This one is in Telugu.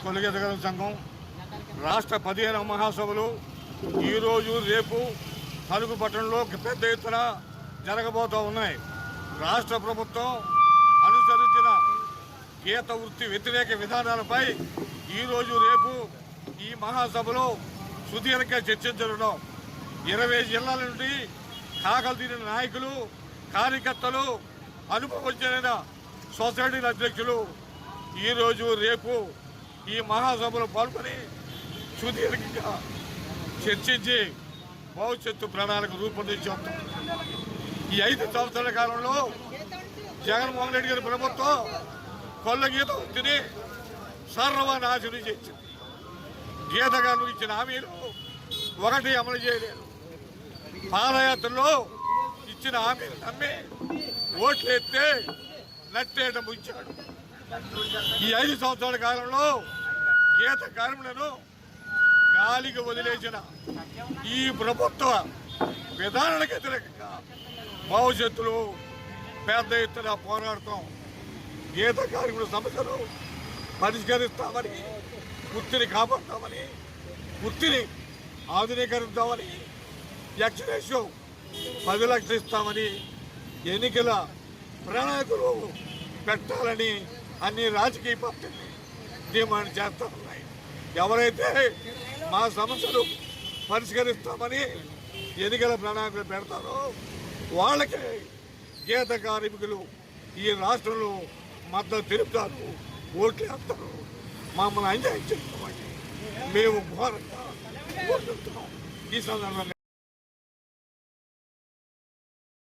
కొలిగేత సంఘం రాష్ట్ర 15వ మహాసభలు ఈరోజు రేపు తణుకు పట్టణంలో పెద్ద ఎత్తున జరగబోతూ ఉన్నాయి. రాష్ట్ర ప్రభుత్వం అనుసరించిన గీత వృత్తి వ్యతిరేక విధానాలపై ఈరోజు రేపు ఈ మహాసభలో సుదీర్ఘ చర్చించడం 20 జిల్లాల నుండి కాకలు తీరిన నాయకులు, కార్యకర్తలు, అనుభవజ్ఞులైన సొసైటీల అధ్యక్షులు ఈరోజు రేపు ఈ మహాసభలో పాల్గొని సుదీర్ఘంగా చర్చించి భవిష్యత్తు ప్రణాళిక రూపొందించాం. ఈ 5 సంవత్సరాల కాలంలో జగన్మోహన్ రెడ్డి గారి ప్రభుత్వం కొల్ల గీత వృత్తిని సర్వనాశనం చేసింది. గీత కార్మికులకు ఇచ్చిన హామీలు ఒకటి అమలు చేయలేదు. పాదయాత్రలో ఇచ్చిన హామీలు నమ్మి ఓట్లు ఎత్తే నట్టేట ముంచాడు. ఈ 5 సంవత్సరాల కాలంలో గీత కార్మికులను గాలికి వదిలేసిన ఈ ప్రభుత్వ విధానాలకు వ్యతిరేకంగా భవిష్యత్తులో పెద్ద ఎత్తున పోరాడతాం. గీత కార్మికుల సమస్యలు పరిష్కరిస్తామని, వృత్తిని కాపాడుతామని, వృత్తిని ఆధునీకరిస్తామని, ఎక్స్రేషియో 10 లక్షలు ఇస్తామని, ఎన్నికల ప్రణాళికలు పెట్టాలని అన్ని రాజకీయ పార్టీలు డిమాండ్ చేస్తూ ఉన్నాయి. ఎవరైతే మా సమస్యలు పరిష్కరిస్తామని ఎన్నికల ప్రణాళికలు పెడతారో వాళ్ళకి గీత కార్మికులు ఈ రాష్ట్రంలో మద్దతు తెలుపుతారు, ఓట్లు వేస్తారు. మమ్మల్ని అన్యాయం చేస్తామని మేము ఘోరంగా కోరుతున్నాం. ఈ సందర్భంగా